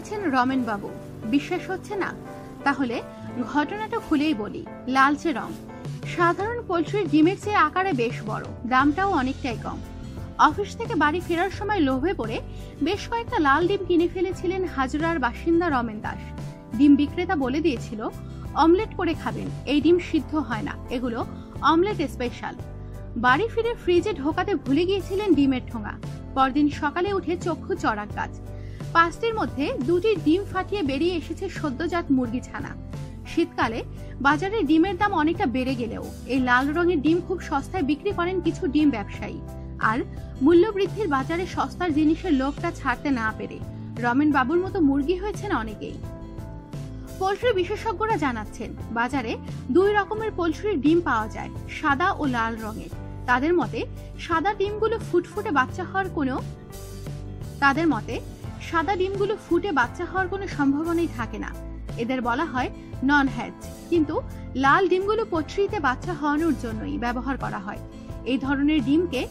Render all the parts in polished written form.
হয়েছেন রমেন বাবু। বিশ্বাস হচ্ছে না? তাহলে ঘটনাটা খুলেই বলি। লালচে রং, সাধারণ পোল্ট্রির ডিমের চেয়ে আকারে বেশ বড়, দামটাও অনেকটাই কম। অফিস থেকে বাড়ি ফেরার সময় লোভে পড়ে বেশ কয়েকটা লাল ডিম কিনে ফেলেছিলেন হাজরার বাসিন্দা রমেন দাস। ডিম বিক্রেতা বলে দিয়েছিল অমলেট করে খাবেন, এই ডিম সিদ্ধ হয় না, এগুলো অমলেট স্পেশাল। বাড়ি ফিরে ফ্রিজে ঢোকাতে ভুলে গিয়েছিলেন ডিমের ঠোঙা। পরদিন সকালে উঠে চক্ষু চড়াক গাছ। 5টির মধ্যে 2টি ডিম ফাটিয়ে বেরিয়ে এসেছে সদ্যজাত মুরগি ছানা। শীতকালে বাজারে ডিমের দাম অনেকটা বেড়ে গেলেও এই লাল রঙের ডিম খুব সস্তায় বিক্রি করেন কিছু ডিম ব্যবসায়ী। আর মূল্যবৃদ্ধির বাজারে সস্তার জিনিসের লোভটা ছাড়তে না পেরে রমেন বাবুর মতো মুরগি হয়েছেন অনেকেই। পোল্ট্রি বিশেষজ্ঞরা জানাচ্ছেন বাজারে 2 রকমের পোল্ট্রির ডিম পাওয়া যায়, সাদা ও লাল রঙের। তাদের মতে সাদা ডিমগুলো ফুটে বাচ্চা হওয়ার কোনো সম্ভাবনাই থাকে না। এদের বলা হয় নন হ্যাচ। কিন্তু লাল ডিমগুলো পোল্ট্রিতে বাচ্চা হওয়ানোর জন্যই ব্যবহার করা হয়। এই ধরনের ডিমকে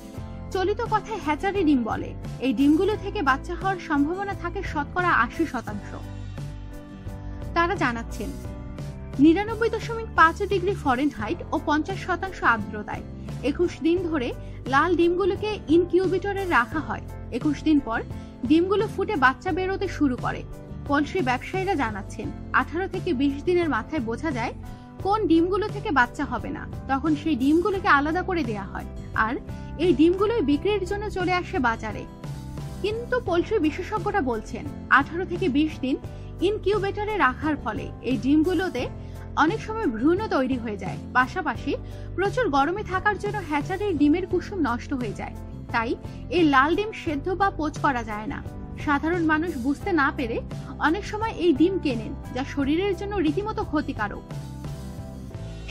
চলিত কথায় হ্যাচারি ডিম বলে। এই ডিমগুলো থেকে বাচ্চা হওয়ার সম্ভাবনা থাকে শতকরা 80%। তারা জানাচ্ছেন 99.5 ডিগ্রি ফরেনহাইট ও 50% আর্দ্রতায় 21 দিন ধরে লাল ডিমগুলোকে ইনকিউবেটরে রাখা হয়। 21 দিন পর ডিমগুলো ফুটে বাচ্চা বেরোতে শুরু করে। পোল্ট্রি ব্যবসায়ীরা জানাচ্ছেন 18 থেকে 20 দিনের মাথায় বোঝা যায় কোন ডিমগুলো থেকে বাচ্চা হবে না। তখন সেই ডিমগুলোকে আলাদা করে দেয়া হয় আর এই ডিমগুলোই বিক্রির জন্য চলে আসে বাজারে। কিন্তু পোল্ট্রি বিশেষজ্ঞরা বলছেন 18 থেকে 20 দিন ইনকিউবেটরে রাখার ফলে এই ডিমগুলোতে অনেক সময় ভ্রূণ তৈরি হয়ে যায়। পাশাপাশি প্রচুর গরমে থাকার জন্য হ্যাচারির ডিমের কুসুম নষ্ট হয়ে যায়। তাই এই লাল ডিম সেদ্ধ বা পোচ করা যায় না। সাধারণ মানুষ বুঝতে না পেরে অনেক সময় এই ডিম কেনেন, যা শরীরের জন্য রীতিমতো ক্ষতিকারক।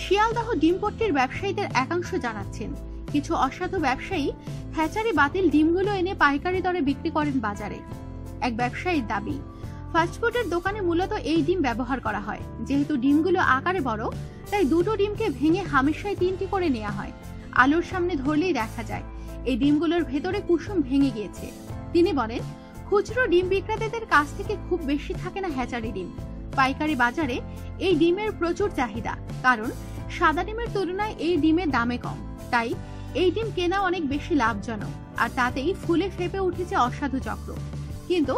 শিয়ালদহ ডিমপট্টির ব্যবসায়ীদের একাংশ জানাচ্ছেন কিছু অসাধু ব্যবসায়ী হ্যাচারি বাতিল ডিমগুলো এনে পাইকারি দরে বিক্রি করেন বাজারে। এক ব্যবসায়ীর দাবি, ফাস্টফুডের দোকানে মূলত এই ডিম ব্যবহার করা হয়। যেহেতু ডিমগুলো আকারে বড়, তাই 2টো ডিমকে ভেঙে হামেশাই 3টি করে নেওয়া হয়। আলোর সামনে ধরলেই দেখা যায় এই ডিমগুলোর ভেতরে কুসুম ভেঙে গিয়েছে। তিনি বলেন, খুচরো ডিম বিক্রেতাদের কাছ থেকে খুব বেশি থাকে না হ্যাচারি ডিম। পাইকারি বাজারে এই ডিমের প্রচুর চাহিদা, কারণ সাদা ডিমের তুলনায় এই ডিমের দামে কম। তাই এই ডিম কেনা অনেক বেশি লাভজনক। আর তাতেই ফুলে ফেপে উঠেছে অসাধু চক্র। কিন্তু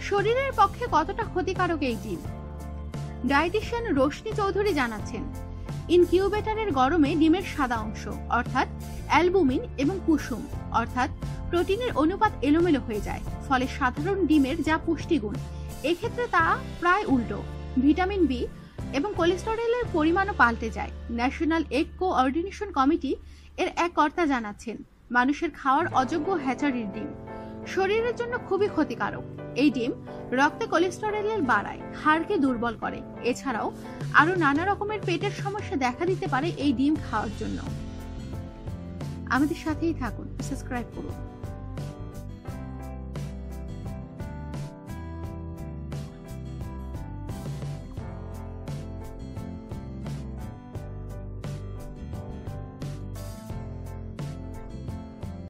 শরীরের পক্ষে কতটা ক্ষতিকারক এই ডিম? ডায়েটিশিয়ান রোশনি চৌধুরী জানাচ্ছেন, ইনকিউবেটরের গরমে ডিমের সাদা অংশ অর্থাৎ অ্যালবুমিন এবং কুসুম অর্থাৎ প্রোটিনের অনুপাত এলোমেলো হয়ে যায়। ফলে সাধারণ ডিমের যা পুষ্টিগুণ, এক্ষেত্রে তা প্রায় উল্টো। ভিটামিন বি এবং কোলেস্টেরলের পরিমাণও পাল্টে যায়। ন্যাশনাল এগ কোঅর্ডিনেশন কমিটি এর এক কর্তা জানাচ্ছেন, মানুষের খাওয়ার অযোগ্য হ্যাচারির ডিম শরীরের জন্য খুবই ক্ষতিকারক। এই ডিম রক্তে কোলেস্টেরল বাড়ায়, হাড়কে দুর্বল করে। এছাড়াও আরো নানা রকমের পেটের সমস্যা দেখা দিতে পারে এই ডিম খাওয়ার জন্য। আমাদের সাথেই থাকুন, সাবস্ক্রাইব করুন।